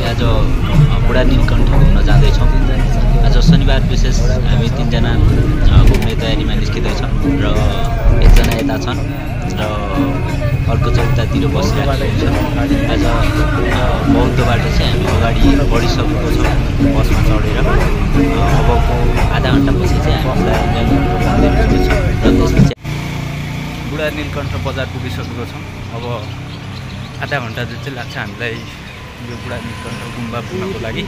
आज बुढा नीलकण्ठ घुम्न जाँदैछौँ। आज शनिबार विशेष हामी 3 जना घुम्ने तयारीमा निस्किँदैछौँ र एकजना यता छन् र अर्को चाहिँ उतातिर बसिरहेको छ। आज बौद्धबाट चाहिँ हामी अगाडि बढिसकेको छौँ बसमा चढेर। अबको आधा घन्टापछि चाहिँ हामी मन्दिर पुग्नेछौँ र त्यसपछि बुढा नीलकण्ठ बजार पुगिसकेको छौँ। अब आधा घन्टा जति लाग्छ हामीलाई यो बुढा नीलकण्ठ गुम्बा पुग्नको लागि।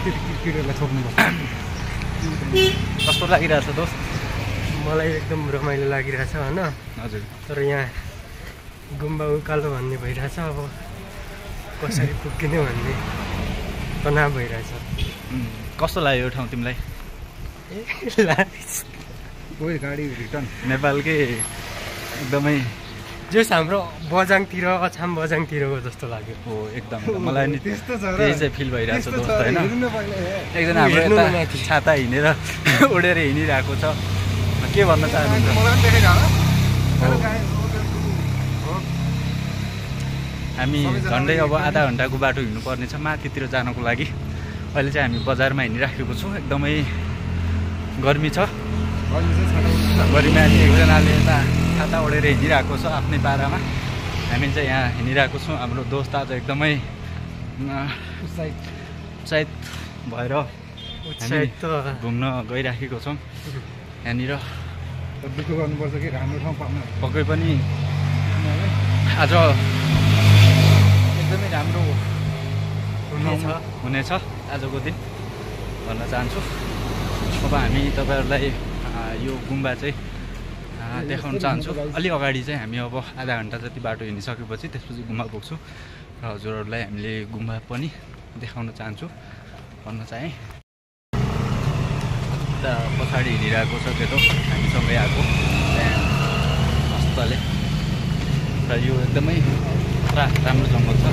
कस्तो लागिरहेछ दोस्त? मलाई एकदम रमाइलो लागिरहेछ होइन। हजुर। तर यहाँ गुम्बा उकालो भन्ने भइरहेछ, अब कसरी पुग्ने भन्ने तनाव भइरहेछ। कस्तो लाग्यो यो ठाउँ तिमीलाई? गाडी रिटर्न नेपालकै एकदमै जस हाम्रो बजाङतिर अछाम बजाङतिरको जस्तो लाग्यो। हो एकदम मलाई नि त्यस्तो छ, त्यही चाहिँ फिल भइरहेछ दोस्त होइन। एकजना हाम्रो यता छाता हिँडेर उडेर हिँडिरहेको छ। के भन्न चाहनुहुन्छ? हामी झन्डै अब आधा घन्टाको बाटो हिँड्नुपर्नेछ माथितिर जानको लागि। अहिले चाहिँ हामी बजारमा हिँडिराखेको छौँ। एकदमै गर्मी छ। गर्मीमा एकजनाले यता छाता ओढेर हिँडिरहेको छ आफ्नै पारामा। हामी चाहिँ यहाँ हिँडिरहेको छौँ। हाम्रो दोस्त आज एकदमै उत्साहित भएर घुम्न गइराखेको छौँ। यहाँनिर दुःख गर्नुपर्छ कि राम्रो ठाउँ पाउनु पक्कै पनि आज एकदमै राम्रो हुनेछ आजको दिन भन्न चाहन्छु। अब हामी तपाईँहरूलाई यो गुम्बा चाहिँ देखाउन चाहन्छु। अलि अगाडि चाहिँ हामी अब आधा घन्टा जति बाटो हिँडिसकेपछि त्यसपछि गुम्बा पुग्छौँ र हजुरहरूलाई हामीले गुम्बा पनि देखाउन चाहन्छु भन्न चाहेँ। उता पछाडि हिँडिरहेको छ केटो हामीसँगै आएको त्यहाँ हस्तले र यो एकदमै पुरा राम्रो जङ्गल छ।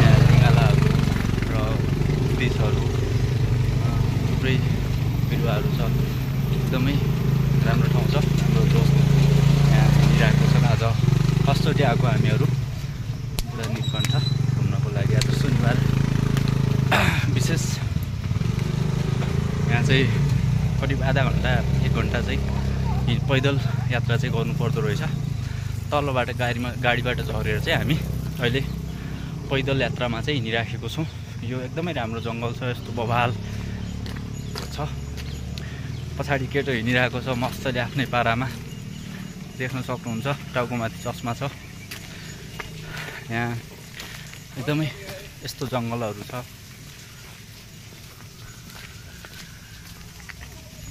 यहाँ ढुङ्गालाहरू र वृक्षहरू थुप्रै बिरुवाहरू छ। एकदमै राम्रो ठाउँ छ। हाम्रो दोस्त यहाँ हिँडिरहेको छ। आज फर्स्टचोटि आएको हामीहरू बुढा नीलकण्ठ घुम्नको लागि। आज शनिबार विशेष यहाँ चाहिँ करिब आधा घन्टा 1 घन्टा चाहिँ पैदल यात्रा चाहिँ गर्नुपर्दो रहेछ। तल्लोबाट गाडीबाट झरेर चाहिँ हामी अहिले पैदल यात्रामा चाहिँ हिँडिराखेको छौँ। यो एकदमै राम्रो जङ्गल छ। यस्तो बवाल छ। पछाडि केटो हिँडिरहेको छ मस्तले आफ्नै पारामा देख्न सक्नुहुन्छ। टाउकोमाथि चस्मा छ। यहाँ एकदमै यस्तो जङ्गलहरू छ।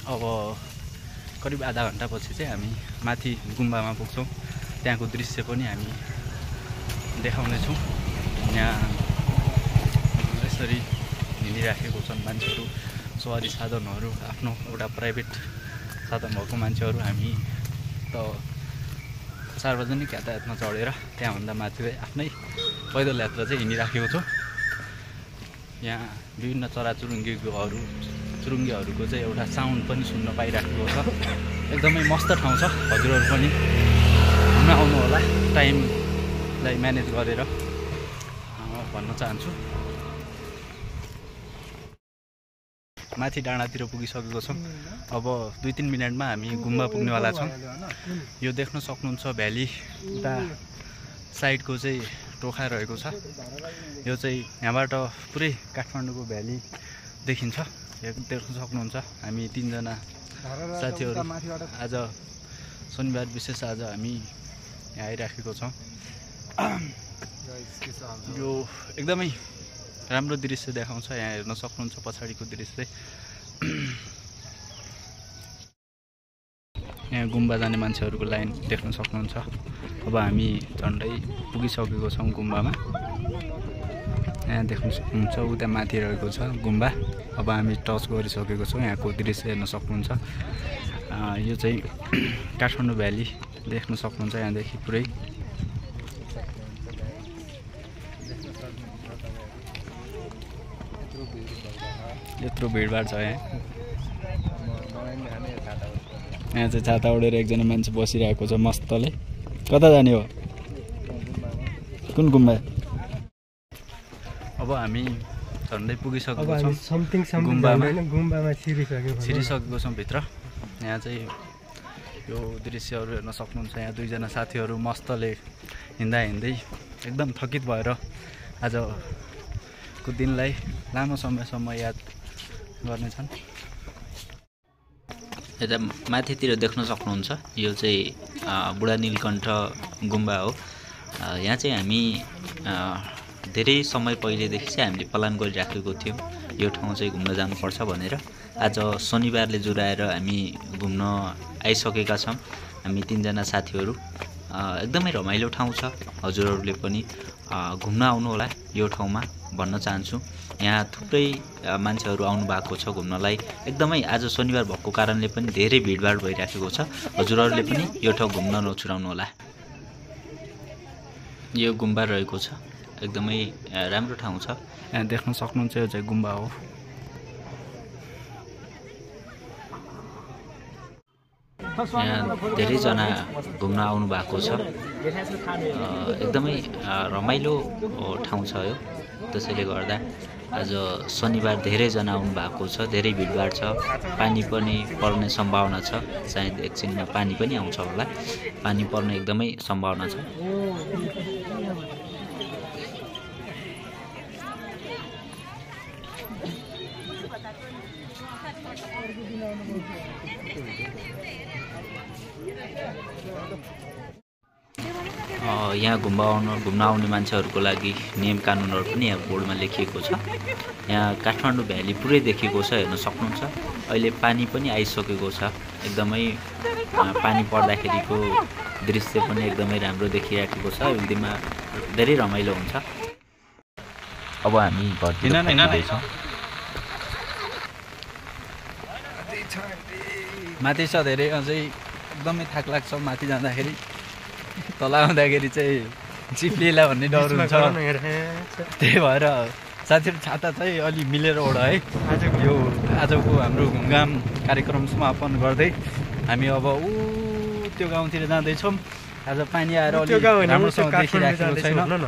अब करिब आधा घन्टापछि चाहिँ हामी माथि गुम्बामा पुग्छौँ। त्यहाँको दृश्य पनि हामी देखाउनेछौँ। यहाँ यसरी हिँडिराखेको छन् मान्छेहरू। सवारी साधनहरू आफ्नो एउटा प्राइभेट साधन भएको मान्छेहरू। हामी त सार्वजनिक यातायातमा चढेर त्यहाँभन्दा माथि आफ्नै पैदल यात्रा चाहिँ हिँडिराखेको छौँ। यहाँ विभिन्न चुरुङ्गीहरूको चाहिँ एउटा साउन्ड पनि सुन्न पाइराखेको छ। एकदमै मस्त ठाउँ छ। हजुरहरू पनि घुम्न आउनु होला टाइमलाई म्यानेज गरेर भन्न चाहन्छु। माथि डाँडातिर पुगिसकेको छौँ। अब 2-3 मिनटमा हामी गुम्बा पुग्नेवाला छौँ। यो देख्न सक्नुहुन्छ भ्याली उता साइडको चाहिँ टोखा रहेको छ। यो चाहिँ यहाँबाट पुरै काठमाडौँको भ्याली देखिन्छ। देख्न सक्नुहुन्छ। हामी 3 जना साथीहरू आज शनिबार विशेष आज हामी यहाँ आइराखेको छौँ। यो एकदमै राम्रो दृश्य देखाउँछ। यहाँ हेर्न सक्नुहुन्छ पछाडिको दृश्य। यहाँ गुम्बा जाने मान्छेहरूको लाइन देख्न सक्नुहुन्छ। अब हामी झन्डै पुगिसकेको छौँ गुम्बामा। यहाँ देख्न सक्नुहुन्छ उता माथि रहेको छ गुम्बा। अब हामी टच गरिसकेको छौँ। यहाँको दृश्य हेर्न सक्नुहुन्छ। यो चाहिँ काठमाडौँ भ्याली देख्न सक्नुहुन्छ यहाँदेखि पुरै। यत्रो भिडभाड छ यहाँ। यहाँ चाहिँ छाता ओढेर एकजना मान्छे बसिरहेको छ मस्तले। कता जाने हो? कुन गुम्बा? अब हामी झन्डै पुगिसकेको अब हामी छौँ समथिङ गुम्बामा। गुम्बामा छिरिसक्यौँ छिरिसकेको छौँ भित्र। यहाँ चाहिँ यो दृश्यहरू हेर्न सक्नुहुन्छ। यहाँ दुईजना साथीहरू मस्तले हिँड्दा हिँड्दै एकदम थकित भएर आजको दिनलाई लामो समयसम्म याद गर्नेछन्। यता माथितिर देख्न सक्नुहुन्छ यो चाहिँ बुढा नीलकण्ठ गुम्बा हो। यहाँ चाहिँ हामी धेरै समय पहिलेदेखि चाहिँ हामीले प्लान गरिराखेको थियौँ यो ठाउँ चाहिँ घुम्न जानुपर्छ भनेर। आज शनिबारले जुराएर हामी घुम्न आइसकेका छौँ। हामी 3 जना साथीहरू। एकदमै रमाइलो ठाउँ छ। हजुरहरूले पनि घुम्न आउनु होला यो ठाउँमा भन्न चाहन्छु। यहाँ थुप्रै मान्छेहरू आउनु भएको छ घुम्नलाई। एकदमै आज शनिबार भएको कारणले पनि धेरै भिडभाड भइराखेको छ। हजुरहरूले पनि यो ठाउँ घुम्न नछुटाउनु होला। यो गुम्बा रहेको छ। एकदमै राम्रो ठाउँ छ। यहाँ देख्न सक्नुहुन्छ यो चाहिँ गुम्बा हो। यहाँ धेरैजना घुम्न आउनु भएको छ। एकदमै रमाइलो ठाउँ छ यो। त्यसैले गर्दा आज शनिबार धेरैजना आउनु भएको छ। धेरै भिडभाड छ। पानी पनि पर्ने सम्भावना छ। सायद एकछिनमा पानी पनि आउँछ होला। पानी पर्ने एकदमै सम्भावना छ। यहाँ घुम्न आउने मान्छेहरूको लागि नियम कानुनहरू पनि यहाँ बोर्डमा लेखिएको छ। यहाँ काठमाडौँ भ्याली पुरै देखेको छ, हेर्न सक्नुहुन्छ। अहिले पानी पनि आइसकेको छ। एकदमै पानी पर्दाखेरिको दृश्य पनि एकदमै राम्रो देखिरहेको छ। हिउँदीमा धेरै रमाइलो हुन्छ। अब हामी घरतिर पुग्दैछौँ। माथि छ धेरै अझै एकदमै थाक लाग्छ माथि जाँदाखेरि। तल आउँदाखेरि चाहिँ चिप्लिएला भन्ने डर हुन्छ। त्यही भएर साथीहरू छाता चाहिँ अलि मिलेर ओढ है। यो आजको हाम्रो घुमघाम कार्यक्रम समापन गर्दै हामी अब त्यो गाउँतिर जाँदैछौँ। आज पानी आएर अलि राम्रोसँग देखिरहेको छैन।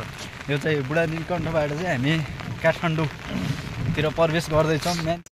यो चाहिँ बुढा नीलकण्ठबाट चाहिँ हामी काठमाडौँतिर प्रवेश गर्दैछौँ।